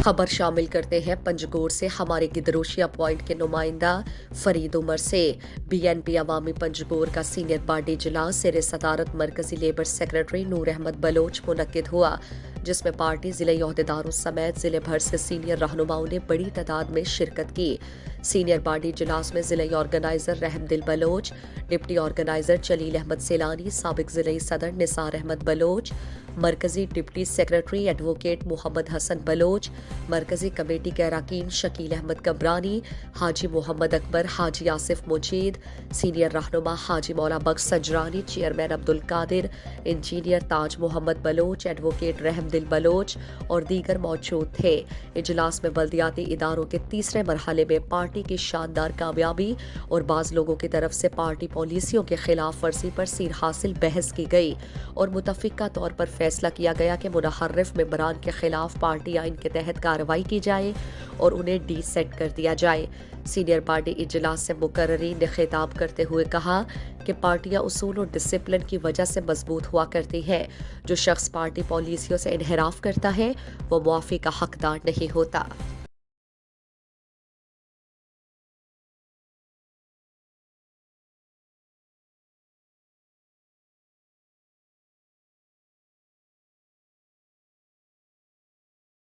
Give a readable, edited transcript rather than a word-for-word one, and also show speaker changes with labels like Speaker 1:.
Speaker 1: خبر شامل کرتے ہیں پنجگور سے ہمارے گدروشیا پوائنٹ کے نمائندہ فرید عمر سے۔ بی این پی عوامی پنجگور کا سینئر پارٹی اجلاس زیر صدارت مرکزی لیبر سیکرٹری نور احمد بلوچ منعقد ہوا، جس میں پارٹی ضلعی عہدیداروں سمیت ضلع بھر سے سینئر رہنماؤں نے بڑی تعداد میں شرکت کی۔ سینئر پارٹی اجلاس میں ضلعی آرگنائزر رحم دل بلوچ، ڈپٹی آرگنائزر جلیل احمد سیلانی، سابق ضلعی صدر نثار احمد بلوچ، مرکزی ڈپٹی سیکرٹری ایڈوکیٹ محمد حسن بلوچ، مرکزی کمیٹی کے اراکین شکیل احمد کمرانی، حاجی محمد اکبر، حاجی آصف مجید، سینئر رہنما حاجی مولا بخش سجرانی، chairman Abdul Qadir, engineer Taj Muhammad Baloch, advocate رحم دل بلوچ اور دیگر موجود تھے۔ اجلاس میں بلدیاتی اداروں کے تیسرے مرحلے میں پارٹی کی شاندار کامیابی اور بعض لوگوں کی طرف سے پارٹی پالیسیوں کے خلاف ورزی پر سیر حاصل بحث کی گئی اور متفقہ طور پر فیصلہ کیا گیا کہ منحرف ممبران کے خلاف پارٹی آئین کے تحت کارروائی کی جائے اور انہیں ڈی سیٹ کر دیا جائے۔ سینئر پارٹی اجلاس سے مقررین نے خطاب کرتے ہوئے کہا کہ پارٹیاں اصول اور ڈسپلن کی وجہ سے مضبوط ہوا کرتی ہیں۔ جو شخص پارٹی پالیسیوں سے انحراف کرتا ہے وہ معافی کا حقدار نہیں ہوتا۔